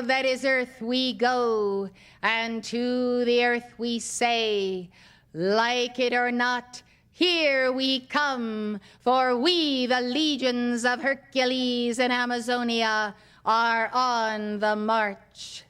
world that is earth we go, and to the earth we say, like it or not, here we come, for we, the legions of Hercules in Amazonia, are on the march.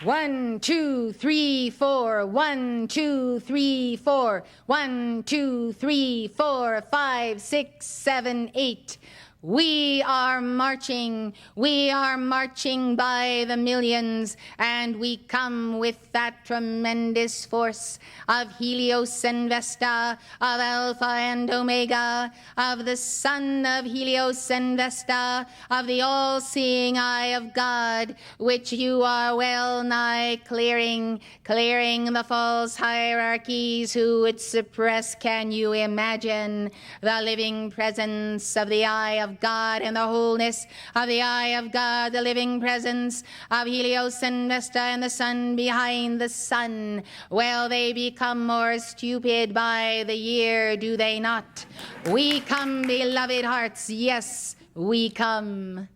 One, two, three, four. 1, 2, 3, 4. 1, 2, 3, 4, 5, 6, 7, 8. We are marching by the millions, and we come with that tremendous force of Helios and Vesta, of Alpha and Omega, of the Son of Helios and Vesta, of the all-seeing eye of God, which you are well nigh clearing the false hierarchies who would suppress. Can you imagine the living presence of the eye of God and the wholeness of the eye of God, the living presence of Helios and Vesta and the sun behind the sun? Well, they become more stupid by the year, do they not? We come, beloved hearts, yes, we come.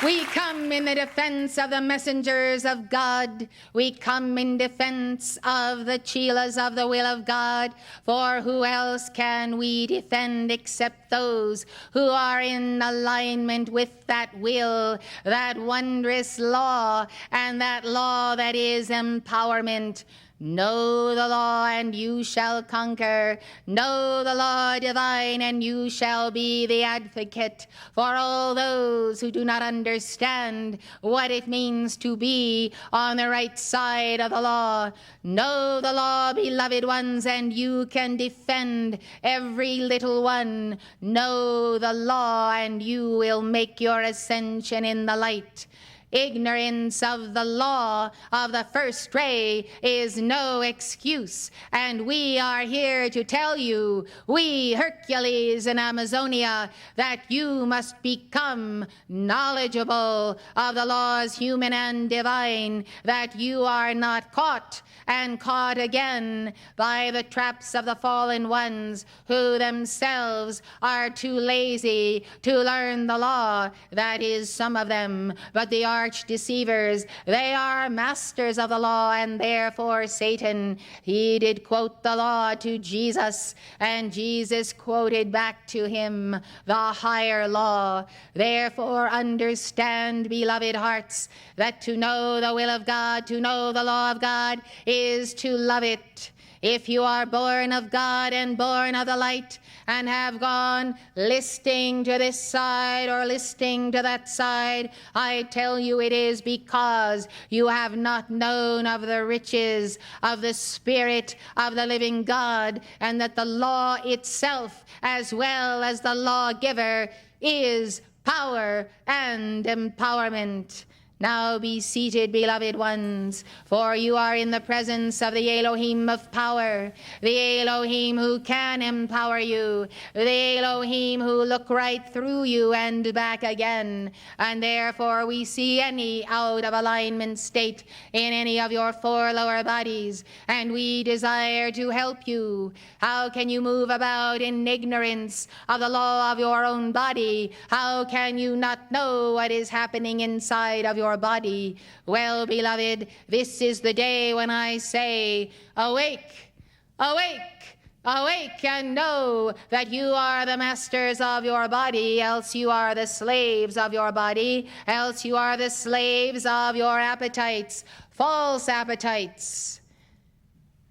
We come in the defense of the messengers of God. We come in defense of the chelas of the will of God. For who else can we defend except those who are in alignment with that will, that wondrous law, and that law that is empowerment? Know the law and you shall conquer. Know the law divine and you shall be the advocate for all those who do not understand what it means to be on the right side of the law. Know the law, beloved ones, and you can defend every little one. Know the law and you will make your ascension in the light. Ignorance of the law of the first ray is no excuse, and we are here to tell you, we Hercules in Amazonia, that you must become knowledgeable of the laws human and divine, that you are not caught and caught again by the traps of the fallen ones who themselves are too lazy to learn the law. That is, some of them, but the arch deceivers, they are masters of the law, and therefore Satan, he did quote the law to Jesus, and Jesus quoted back to him the higher law. Therefore understand, beloved hearts, that to know the will of God, to know the law of God, is to love it. If you are born of God and born of the light and have gone listing to this side or listing to that side, I tell you it is because you have not known of the riches of the Spirit of the living God, and that the law itself, as well as the lawgiver, is power and empowerment. Now be seated, beloved ones, for you are in the presence of the Elohim of power, the Elohim who can empower you, the Elohim who look right through you and back again. And therefore we see any out of alignment state in any of your four lower bodies, and we desire to help you. How can you move about in ignorance of the law of your own body? How can you not know what is happening inside of your body? Well, beloved, this is the day when I say, awake, awake, awake, and know that you are the masters of your body, else you are the slaves of your body, else you are the slaves of your appetites, false appetites.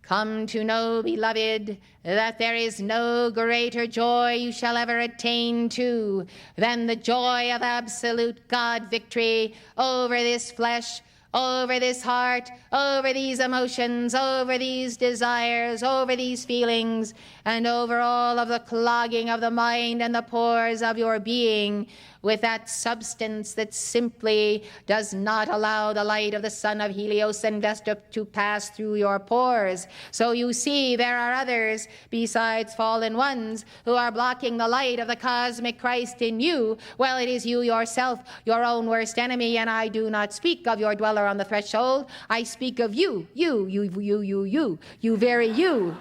Come to know, beloved, that there is no greater joy you shall ever attain to than the joy of absolute God victory over this flesh, over this heart, over these emotions, over these desires, over these feelings, and over all of the clogging of the mind and the pores of your being with that substance that simply does not allow the light of the sun of Helios and Vesta to pass through your pores. So you see, there are others besides fallen ones who are blocking the light of the cosmic Christ in you. Well, it is you yourself, your own worst enemy, and I do not speak of your dweller on the threshold. I speak of you, you very you.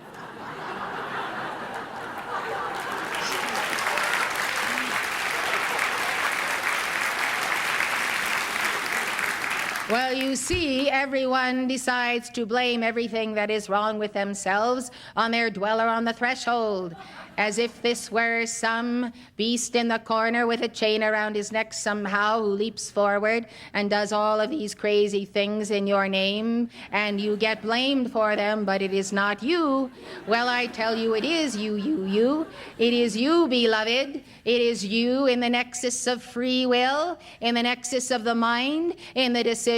Well, you see, everyone decides to blame everything that is wrong with themselves on their dweller on the threshold, as if this were some beast in the corner with a chain around his neck somehow who leaps forward and does all of these crazy things in your name, and you get blamed for them, but it is not you. Well, I tell you, it is you. It is you, beloved. It is you in the nexus of free will, in the nexus of the mind, in the decision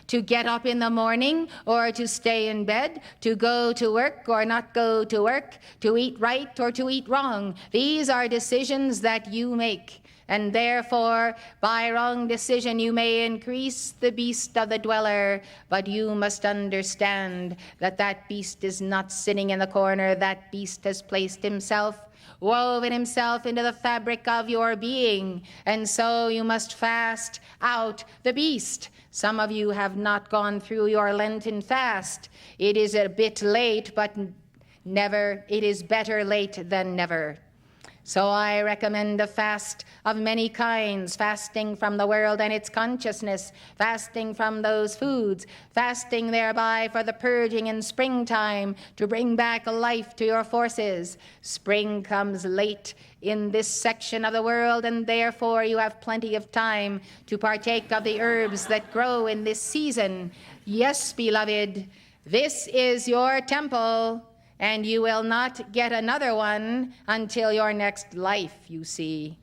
to get up in the morning or to stay in bed, to go to work or not go to work, to eat right or to eat wrong. These are decisions that you make. And therefore, by wrong decision, you may increase the beast of the dweller, but you must understand that that beast is not sitting in the corner. That beast has placed himself, woven himself into the fabric of your being, and so you must fast out the beast. Some of you have not gone through your Lenten fast. It is a bit late, but it is better late than never. So I recommend a fast of many kinds, fasting from the world and its consciousness, fasting from those foods, fasting thereby for the purging in springtime to bring back life to your forces. Spring comes late in this section of the world, and therefore you have plenty of time to partake of the herbs that grow in this season. Yes, beloved, this is your temple, and you will not get another one until your next life, you see.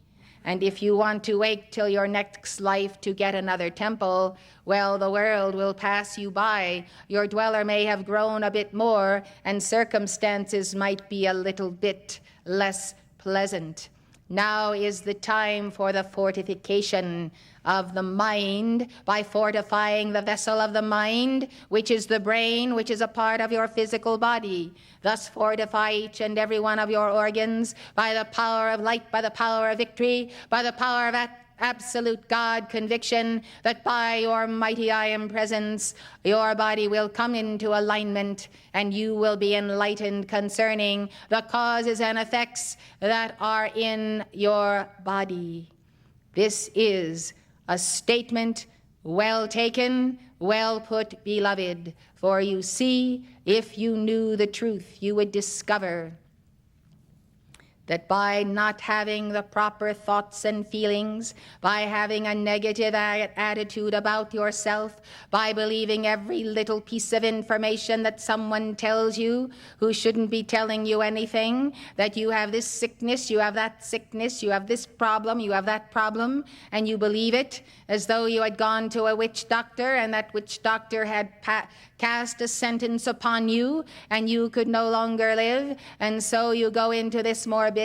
And if you want to wait till your next life to get another temple, well, the world will pass you by. Your dweller may have grown a bit more, and circumstances might be a little bit less pleasant. Now is the time for the fortification of the mind by fortifying the vessel of the mind, which is the brain, which is a part of your physical body. Thus fortify each and every one of your organs by the power of light, by the power of victory, by the power of absolute God conviction that by your mighty I am presence, your body will come into alignment and you will be enlightened concerning the causes and effects that are in your body. This is a statement well taken, well put, beloved. For you see, if you knew the truth, you would discover that by not having the proper thoughts and feelings, by having a negative attitude about yourself, by believing every little piece of information that someone tells you who shouldn't be telling you anything, that you have this sickness, you have that sickness, you have this problem, you have that problem, and you believe it as though you had gone to a witch doctor and that witch doctor had cast a sentence upon you and you could no longer live, and so you go into this morbidity.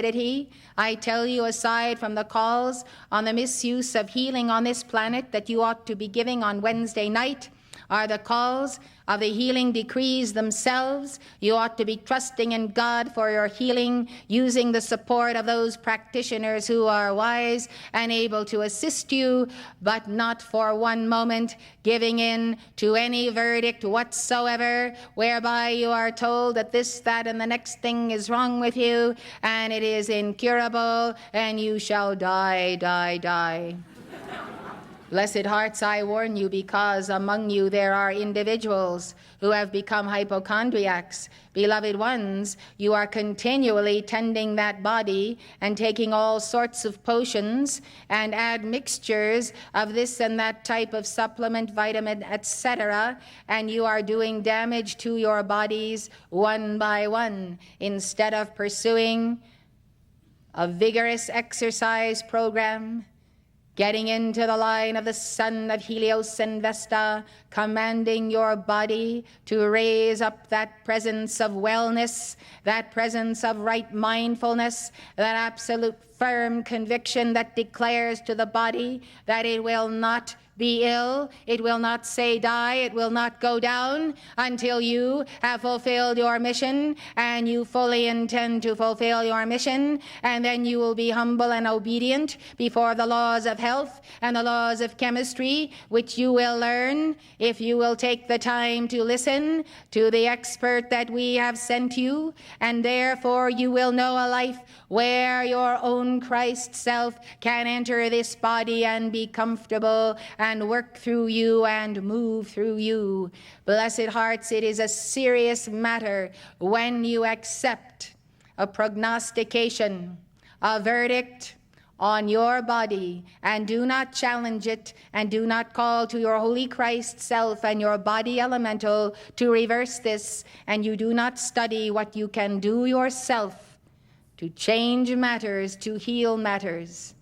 I tell you, aside from the calls on the misuse of healing on this planet that you ought to be giving on Wednesday night, are the calls of the healing decrees themselves. You ought to be trusting in God for your healing, using the support of those practitioners who are wise and able to assist you, but not for one moment giving in to any verdict whatsoever, whereby you are told that this, that, and the next thing is wrong with you, and it is incurable, and you shall die. Blessed hearts, I warn you, because among you there are individuals who have become hypochondriacs. Beloved ones, you are continually tending that body and taking all sorts of potions and add mixtures of this and that type of supplement, vitamin, etc., and you are doing damage to your bodies one by one instead of pursuing a vigorous exercise program, getting into the line of the sun of Helios and Vesta, commanding your body to raise up that presence of wellness, that presence of right mindfulness, that absolute firm conviction that declares to the body that it will not be ill, it will not say die, it will not go down until you have fulfilled your mission, and you fully intend to fulfill your mission, and then you will be humble and obedient before the laws of health and the laws of chemistry, which you will learn if you will take the time to listen to the expert that we have sent you, and therefore you will know a life where your own Christ self can enter this body and be comfortable and work through you and move through you. Blessed hearts, it is a serious matter when you accept a prognostication, a verdict on your body, and do not challenge it, and do not call to your holy Christ self and your body elemental to reverse this, and you do not study what you can do yourself to change matters, to heal matters.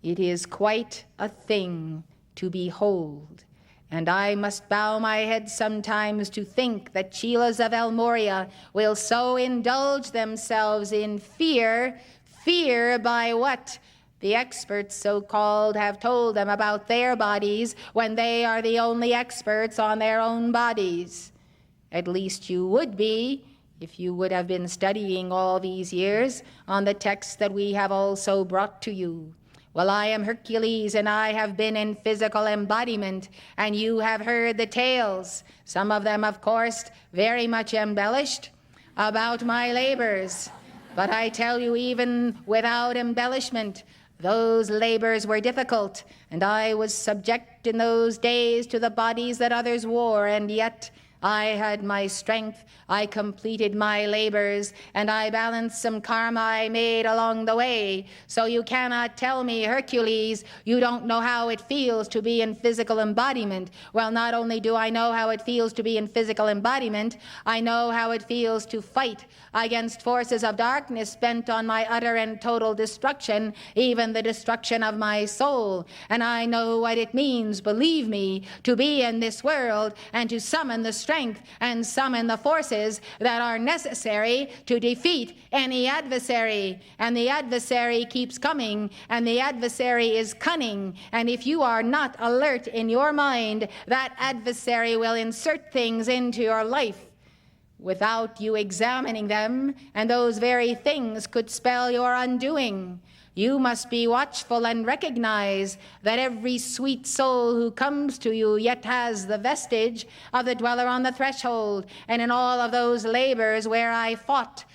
It is quite a thing to behold. And I must bow my head sometimes to think that Chelas of El Moria will so indulge themselves in fear by what the experts, so-called, have told them about their bodies, when they are the only experts on their own bodies. At least you would be, if you would have been studying all these years on the text that we have also brought to you. Well, I am Hercules, and I have been in physical embodiment, and you have heard the tales, some of them, of course, very much embellished, about my labors. But I tell you, even without embellishment, those labors were difficult, and I was subject in those days to the bodies that others wore, and yet I had my strength, I completed my labors, and I balanced some karma I made along the way. So you cannot tell me, Hercules, you don't know how it feels to be in physical embodiment. Well, not only do I know how it feels to be in physical embodiment, I know how it feels to fight against forces of darkness bent on my utter and total destruction, even the destruction of my soul. And I know what it means, believe me, to be in this world and to summon the strength and summon the forces that are necessary to defeat any adversary. And the adversary keeps coming, and the adversary is cunning. And if you are not alert in your mind, that adversary will insert things into your life without you examining them, and those very things could spell your undoing. You must be watchful and recognize that every sweet soul who comes to you yet has the vestige of the dweller on the threshold. And in all of those labors where I fought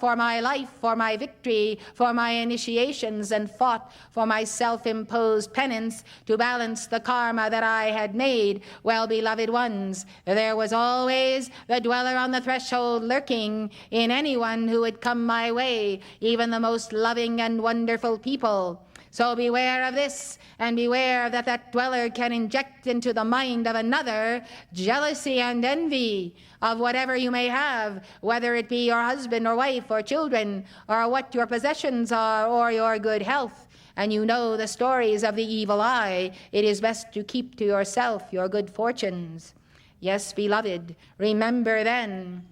for my life, for my victory, for my initiations, and fought for my self-imposed penance to balance the karma that I had made, well, beloved ones, there was always the dweller on the threshold lurking in anyone who would come my way, even the most loving and wonderful people. So beware of this, and beware that that dweller can inject into the mind of another jealousy and envy of whatever you may have, whether it be your husband or wife or children, or what your possessions are, or your good health. And you know the stories of the evil eye. It is best to keep to yourself your good fortunes. Yes, beloved, remember then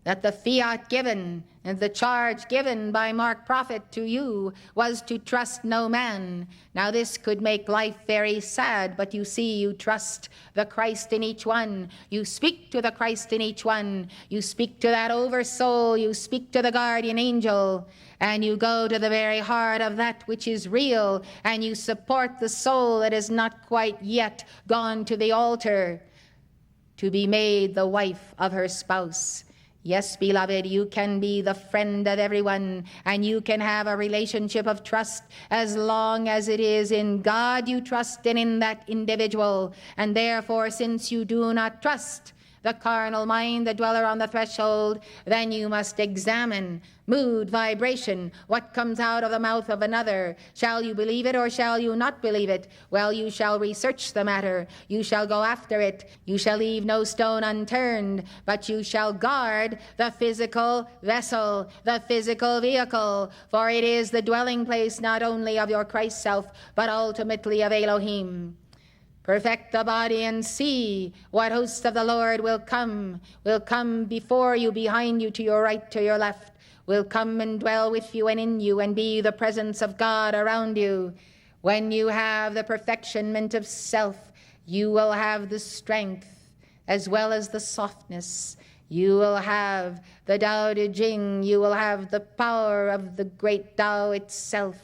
that the fiat given and the charge given by Mark Prophet to you was to trust no man. Now this could make life very sad, but you see, you trust the Christ in each one. You speak to the Christ in each one. You speak to that oversoul. You speak to the guardian angel. And you go to the very heart of that which is real, and you support the soul that is not quite yet gone to the altar to be made the wife of her spouse. Yes, beloved, you can be the friend of everyone, and you can have a relationship of trust as long as it is in God you trust and in that individual. And therefore, since you do not trust the carnal mind, the dweller on the threshold, then you must examine mood, vibration, what comes out of the mouth of another. Shall you believe it or shall you not believe it? Well, you shall research the matter. You shall go after it. You shall leave no stone unturned, but you shall guard the physical vessel, the physical vehicle, for it is the dwelling place not only of your Christ self, but ultimately of Elohim. Perfect the body and see what hosts of the Lord will come before you, behind you, to your right, to your left, will come and dwell with you and in you and be the presence of God around you. When you have the perfectionment of self, you will have the strength as well as the softness. You will have the Tao Te Ching. You will have the power of the great Tao itself.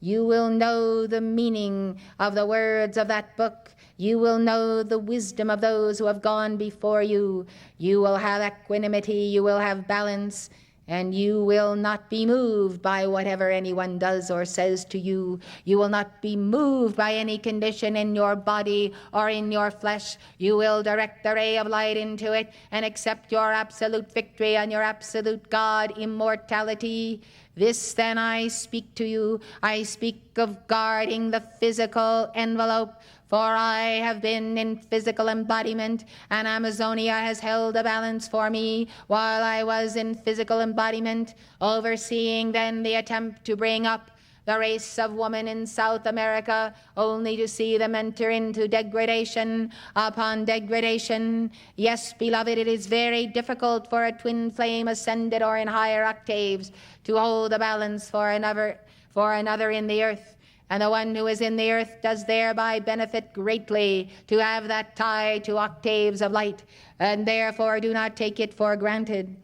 You will know the meaning of the words of that book. You will know the wisdom of those who have gone before you. You will have equanimity. You will have balance. And you will not be moved by whatever anyone does or says to you. You will not be moved by any condition in your body or in your flesh. You will direct the ray of light into it and accept your absolute victory and your absolute God immortality. This then I speak to you. I speak of guarding the physical envelope, for I have been in physical embodiment, and Amazonia has held a balance for me while I was in physical embodiment, overseeing then the attempt to bring up the race of woman in South America, only to see them enter into degradation upon degradation. Yes, beloved, it is very difficult for a twin flame ascended or in higher octaves to hold the balance for another in the earth. And the one who is in the earth does thereby benefit greatly to have that tie to octaves of light, and therefore do not take it for granted.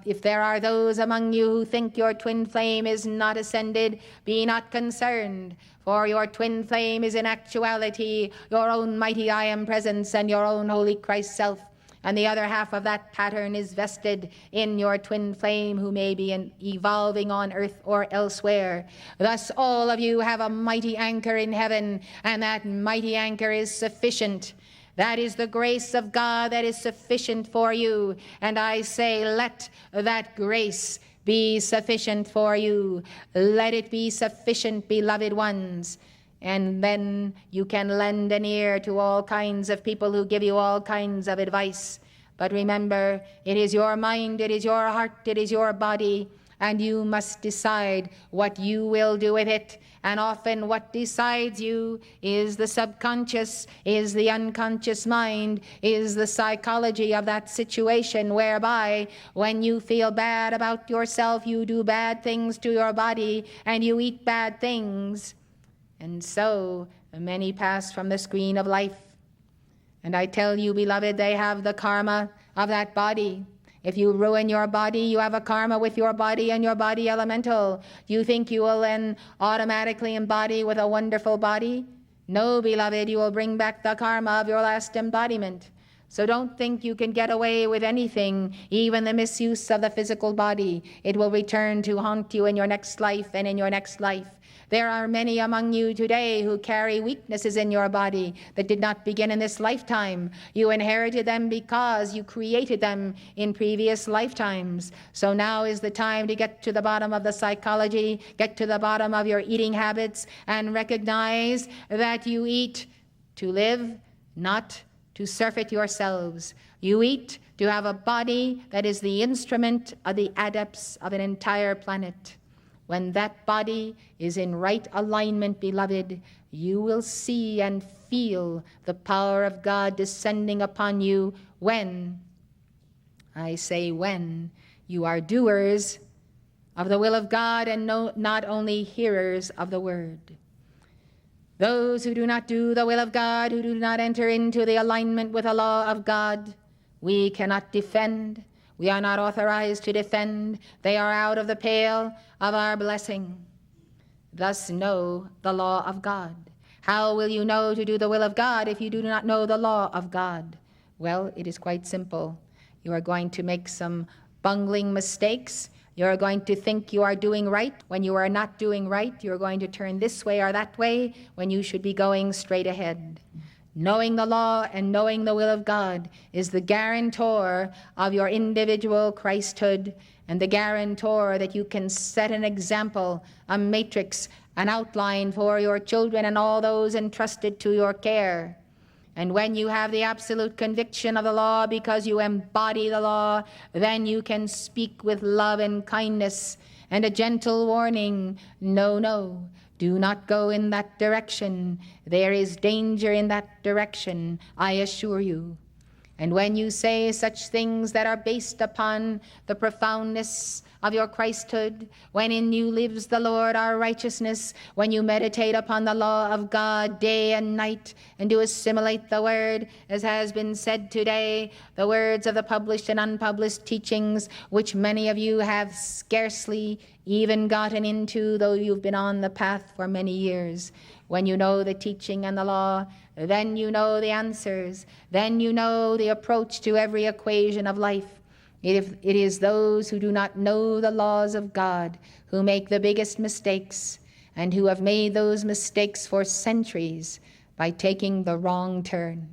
If there are those among you who think your twin flame is not ascended, be not concerned, for your twin flame is in actuality your own mighty I Am presence and your own holy Christ self. And the other half of that pattern is vested in your twin flame, who may be evolving on earth or elsewhere. Thus all of you have a mighty anchor in heaven, and that mighty anchor is sufficient. That is the grace of God that is sufficient for you. And I say, let that grace be sufficient for you. Let it be sufficient, beloved ones. And then you can lend an ear to all kinds of people who give you all kinds of advice. But remember, it is your mind, it is your heart, it is your body, and you must decide what you will do with it. And often what decides you is the subconscious, is the unconscious mind, is the psychology of that situation, whereby when you feel bad about yourself, you do bad things to your body and you eat bad things. And so many pass from the screen of life. And I tell you, beloved, they have the karma of that body. If you ruin your body, you have a karma with your body and your body elemental. You think you will then automatically embody with a wonderful body? No, beloved, you will bring back the karma of your last embodiment. So don't think you can get away with anything, even the misuse of the physical body. It will return to haunt you in your next life and in your next life. There are many among you today who carry weaknesses in your body that did not begin in this lifetime. You inherited them because you created them in previous lifetimes. So now is the time to get to the bottom of the psychology, get to the bottom of your eating habits, and recognize that you eat to live, not to surfeit yourselves. You eat to have a body that is the instrument of the adepts of an entire planet. When that body is in right alignment, beloved, you will see and feel the power of God descending upon you when, I say when, you are doers of the will of God and not only hearers of the word. Those who do not do the will of God, who do not enter into the alignment with the law of God, we cannot defend. We are not authorized to defend. They are out of the pale of our blessing. Thus know the law of God. How will you know to do the will of God if you do not know the law of God? Well, it is quite simple. You are going to make some bungling mistakes. You're going to think you are doing right when you are not doing right. You're going to turn this way or that way when you should be going straight ahead. Knowing the law and knowing the will of God is the guarantor of your individual Christhood and the guarantor that you can set an example, a matrix, an outline for your children and all those entrusted to your care. And when you have the absolute conviction of the law because you embody the law, then you can speak with love and kindness and a gentle warning. No, no, do not go in that direction. There is danger in that direction, I assure you. And when you say such things that are based upon the profoundness of your Christhood, when in you lives the Lord our righteousness, when you meditate upon the law of God day and night, and do assimilate the word, as has been said today, the words of the published and unpublished teachings, which many of you have scarcely even gotten into, though you've been on the path for many years. When you know the teaching and the law, then you know the answers. Then you know the approach to every equation of life. It is those who do not know the laws of God who make the biggest mistakes, and who have made those mistakes for centuries by taking the wrong turn.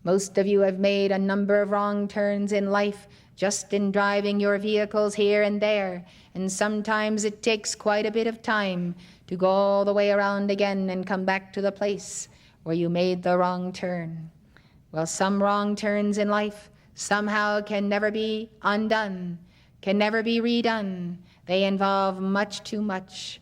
Most of you have made a number of wrong turns in life just in driving your vehicles here and there, and sometimes it takes quite a bit of time to go all the way around again and come back to the place where you made the wrong turn. Well, some wrong turns in life somehow can never be undone, can never be redone. They involve much too much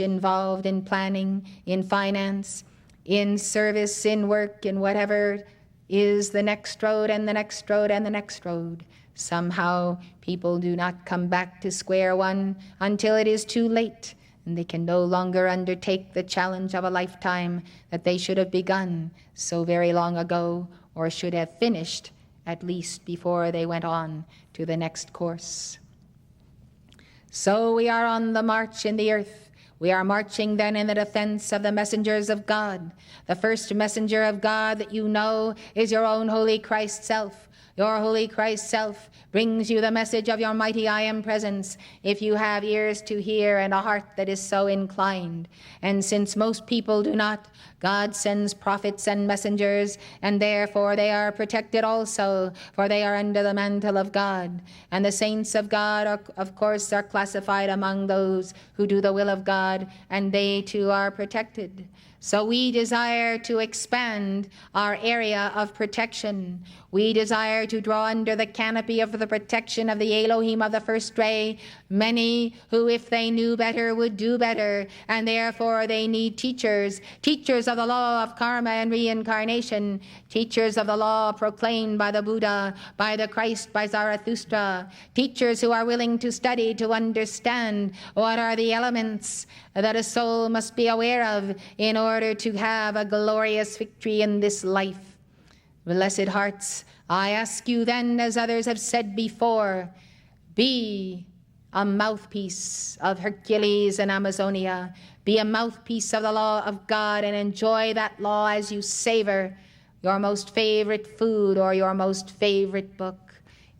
involved in planning, in finance, in service, in work, in whatever is the next road and the next road and the next road. Somehow people do not come back to square one until it is too late, and they can no longer undertake the challenge of a lifetime that they should have begun so very long ago, or should have finished at least before they went on to the next course. So we are on the march in the earth. We are marching then in the defense of the messengers of God. The first messenger of God that you know is your own holy Christ self. Your holy Christ self brings you the message of your mighty I am presence, if you have ears to hear and a heart that is so inclined. And since most people do not, God sends prophets and messengers, and therefore they are protected also, for they are under the mantle of God. And the saints of God, of course, are classified among those who do the will of God, and they too are protected. So we desire to expand our area of protection. We desire to draw under the canopy of the protection of the Elohim of the first ray many who, if they knew better, would do better, and therefore they need teachers of the law of karma and reincarnation, teachers of the law proclaimed by the Buddha, by the Christ, by Zarathustra, teachers who are willing to study, to understand what are the elements that a soul must be aware of in order to have a glorious victory in this life. Blessed hearts, I ask you then, as others have said before, be a mouthpiece of Hercules and Amazonia. Be a mouthpiece of the law of God, and enjoy that law as you savor your most favorite food or your most favorite book.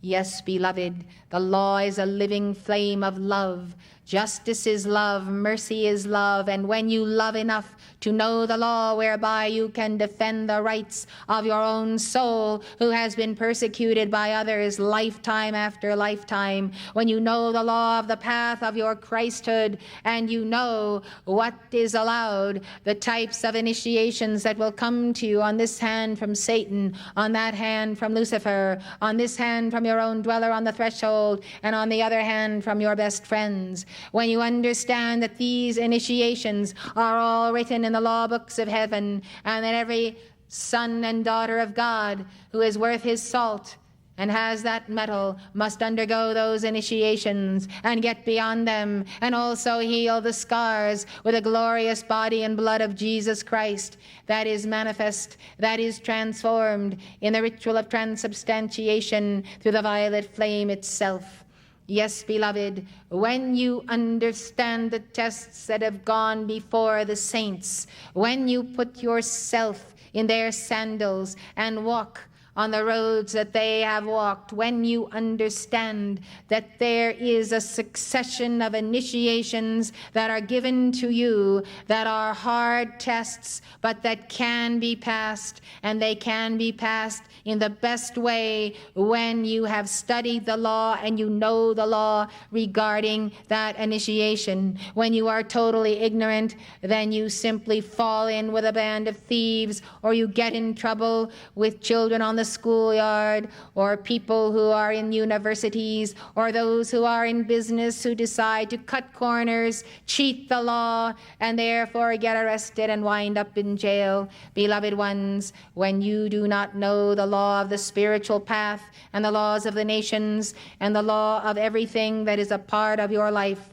Yes, beloved, the law is a living flame of love. Justice is love, mercy is love, and when you love enough to know the law whereby you can defend the rights of your own soul who has been persecuted by others lifetime after lifetime, when you know the law of the path of your Christhood, and you know what is allowed, the types of initiations that will come to you on this hand from Satan, on that hand from Lucifer, on this hand from your own dweller on the threshold, and on the other hand from your best friends. When you understand that these initiations are all written in the law books of heaven, and that every son and daughter of God who is worth his salt and has that metal must undergo those initiations and get beyond them, and also heal the scars with the glorious body and blood of Jesus Christ that is manifest, that is transformed in the ritual of transubstantiation through the violet flame itself. Yes, beloved, when you understand the tests that have gone before the saints, when you put yourself in their sandals and walk on the roads that they have walked, when you understand that there is a succession of initiations that are given to you that are hard tests, but that can be passed, and they can be passed in the best way when you have studied the law and you know the law regarding that initiation. When you are totally ignorant, then you simply fall in with a band of thieves, or you get in trouble with children on the schoolyard, or people who are in universities, or those who are in business who decide to cut corners, cheat the law, and therefore get arrested and wind up in jail. Beloved ones, when you do not know the law of the spiritual path and the laws of the nations and the law of everything that is a part of your life,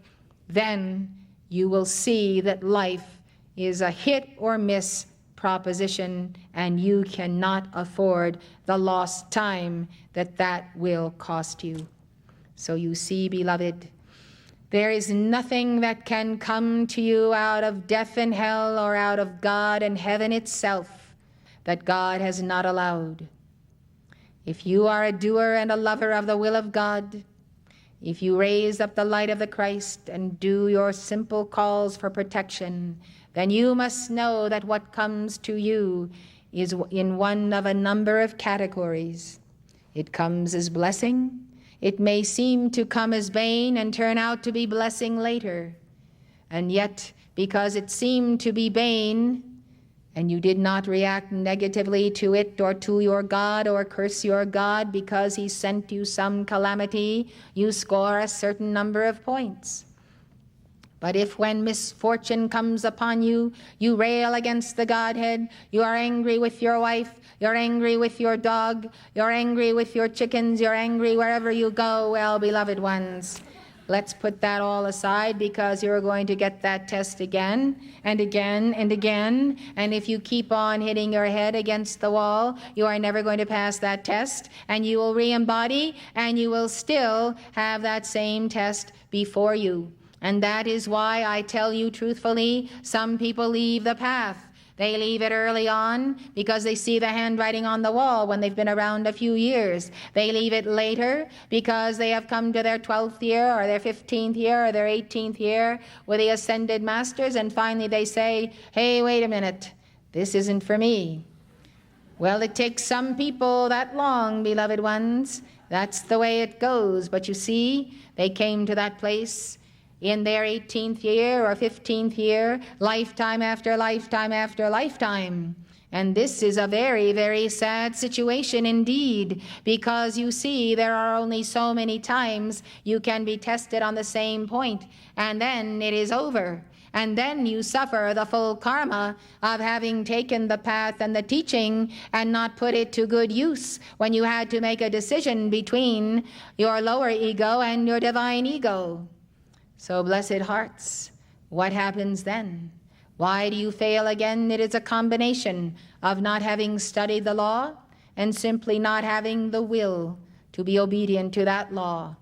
then you will see that life is a hit or miss proposition, and you cannot afford the lost time that will cost you. So you see, beloved, there is nothing that can come to you out of death and hell or out of God and heaven itself that God has not allowed. If you are a doer and a lover of the will of God, if you raise up the light of the Christ and do your simple calls for protection, then you must know that what comes to you is in one of a number of categories. It comes as blessing. It may seem to come as bane and turn out to be blessing later. And yet, because it seemed to be bane, and you did not react negatively to it or to your God or curse your God because he sent you some calamity, you score a certain number of points. But if when misfortune comes upon you, you rail against the Godhead, you are angry with your wife, you're angry with your dog, you're angry with your chickens, you're angry wherever you go, well, beloved ones, let's put that all aside, because you're going to get that test again and again and again. And if you keep on hitting your head against the wall, you are never going to pass that test, and you will re-embody, and you will still have that same test before you. And that is why I tell you truthfully, some people leave the path. They leave it early on because they see the handwriting on the wall when they've been around a few years. They leave it later because they have come to their 12th year or their 15th year or their 18th year with the ascended masters, and finally they say, hey, wait a minute, this isn't for me. Well, it takes some people that long, beloved ones. That's the way it goes. But you see, they came to that place in their 18th year or 15th year, lifetime after lifetime after lifetime. And this is a very, very sad situation indeed, because you see, there are only so many times you can be tested on the same point, and then it is over. And then you suffer the full karma of having taken the path and the teaching and not put it to good use when you had to make a decision between your lower ego and your divine ego. So, blessed hearts, what happens then? Why do you fail again? It is a combination of not having studied the law and simply not having the will to be obedient to that law.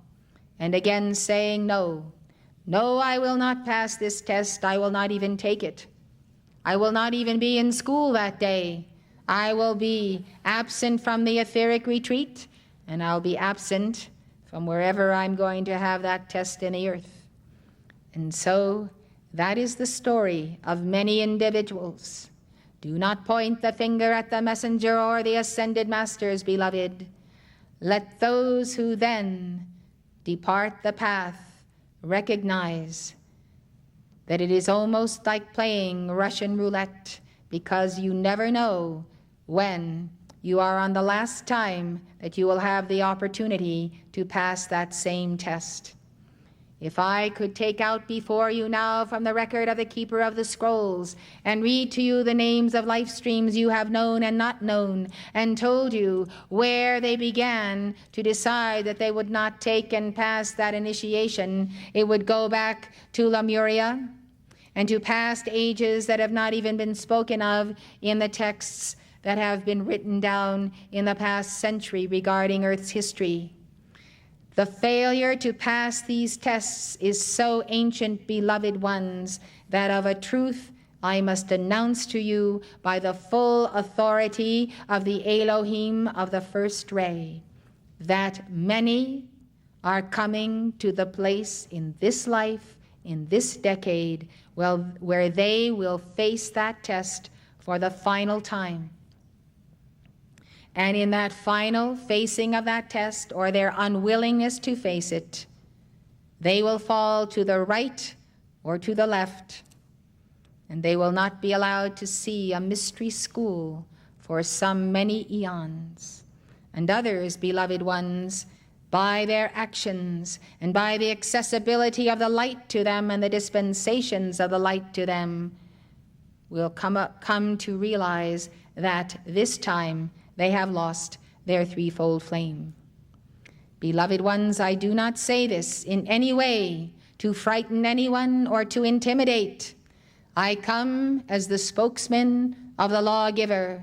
And again saying, no, I will not pass this test. I will not even take it. I will not even be in school that day. I will be absent from the etheric retreat, and I'll be absent from wherever I'm going to have that test in the earth. And so that is the story of many individuals. Do not point the finger at the messenger or the ascended masters, beloved. Let those who then depart the path recognize that it is almost like playing Russian roulette, because you never know when you are on the last time that you will have the opportunity to pass that same test. If I could take out before you now from the record of the Keeper of the Scrolls and read to you the names of life streams you have known and not known, and told you where they began to decide that they would not take and pass that initiation, it would go back to Lemuria and to past ages that have not even been spoken of in the texts that have been written down in the past century regarding Earth's history. The failure to pass these tests is so ancient, beloved ones, that of a truth I must announce to you by the full authority of the Elohim of the first ray that many are coming to the place in this life, in this decade, where they will face that test for the final time. And in that final facing of that test, or their unwillingness to face it, they will fall to the right or to the left, and they will not be allowed to see a mystery school for some many eons. And others, beloved ones, by their actions and by the accessibility of the light to them and the dispensations of the light to them, will come to realize that this time they have lost their threefold flame. Beloved ones, I do not say this in any way to frighten anyone or to intimidate. I come as the spokesman of the lawgiver,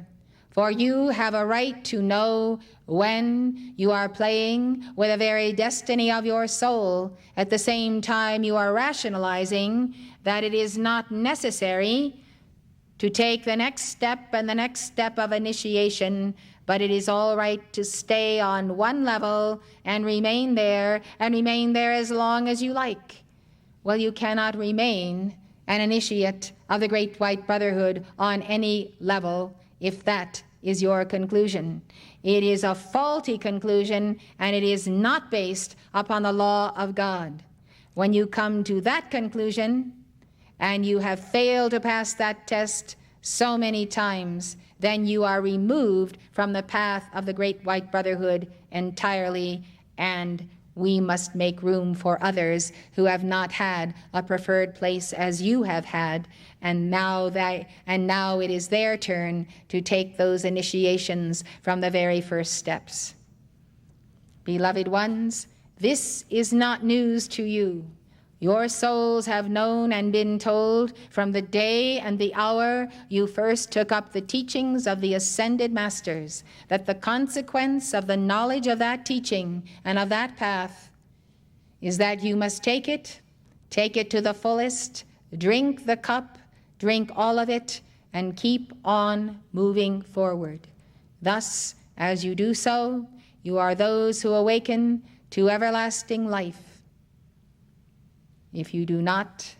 for you have a right to know when you are playing with the very destiny of your soul. At the same time, you are rationalizing that it is not necessary to take the next step and the next step of initiation, but it is all right to stay on one level and remain there as long as you like. Well, you cannot remain an initiate of the Great White Brotherhood on any level if that is your conclusion. It is a faulty conclusion, and it is not based upon the law of God. When you come to that conclusion, and you have failed to pass that test so many times, then you are removed from the path of the Great White Brotherhood entirely, and we must make room for others who have not had a preferred place as you have had, and now it is their turn to take those initiations from the very first steps. Beloved ones, this is not news to you. Your souls have known and been told from the day and the hour you first took up the teachings of the ascended masters that the consequence of the knowledge of that teaching and of that path is that you must take it to the fullest, drink the cup, drink all of it, and keep on moving forward. Thus, as you do so, you are those who awaken to everlasting life. If you do not,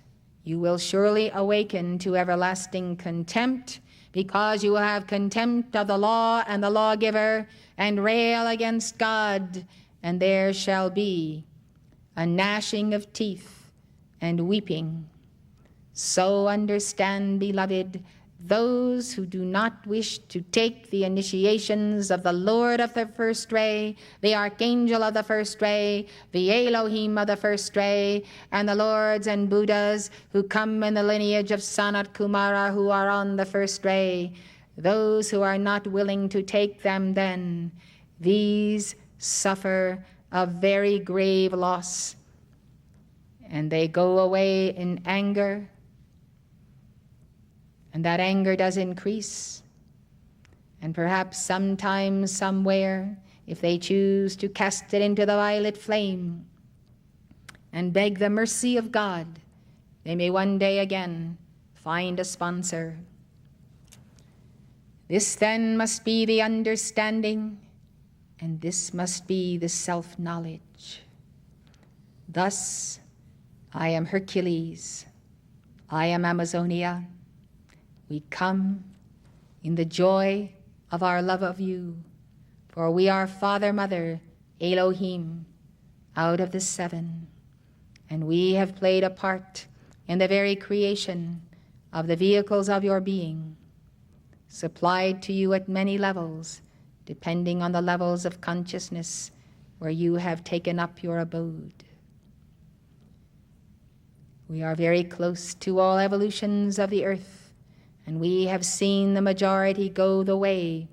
you will surely awaken to everlasting contempt, because you will have contempt of the law and the lawgiver, and rail against God, and there shall be a gnashing of teeth and weeping. So understand, beloved, those who do not wish to take the initiations of the Lord of the first ray, the Archangel of the first ray, the Elohim of the first ray, and the Lords and Buddhas who come in the lineage of Sanat Kumara who are on the first ray, those who are not willing to take them then, these suffer a very grave loss, and they go away in anger. And that anger does increase. And perhaps sometime, somewhere, if they choose to cast it into the violet flame and beg the mercy of God, they may one day again find a sponsor. This then must be the understanding, and this must be the self-knowledge. Thus, I am Hercules, I am Amazonia. We come in the joy of our love of you, for we are Father, Mother, Elohim, out of the seven, and we have played a part in the very creation of the vehicles of your being, supplied to you at many levels, depending on the levels of consciousness where you have taken up your abode. We are very close to all evolutions of the earth, and we have seen the majority go the way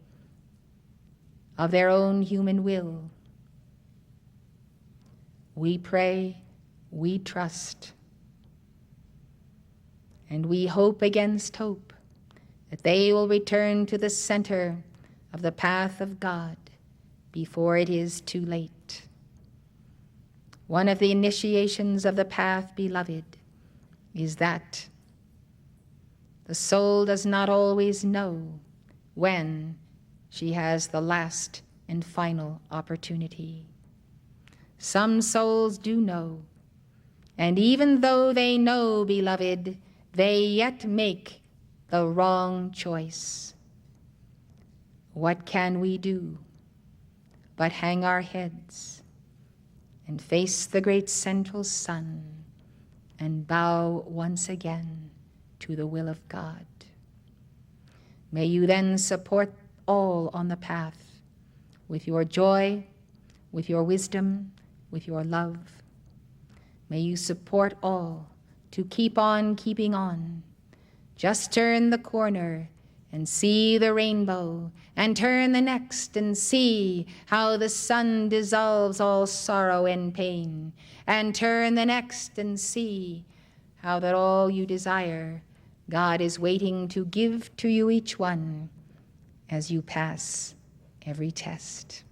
of their own human will. We pray, we trust, and we hope against hope that they will return to the center of the path of God before it is too late. One of the initiations of the path, beloved, is that The soul does not always know when she has the last and final opportunity. Some souls do know, and even though they know, beloved, they yet make the wrong choice. What can we do but hang our heads and face the great central sun and bow once again to the will of God? May you then support all on the path with your joy, with your wisdom, with your love. May you support all to keep on keeping on. Just turn the corner and see the rainbow, and turn the next and see how the sun dissolves all sorrow and pain, and turn the next and see how that all you desire, God is waiting to give to you each one as you pass every test.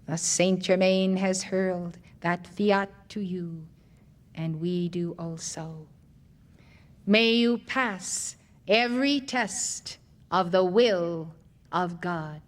Thus Saint Germain has hurled that fiat to you, and we do also. May you pass every test of the will of God.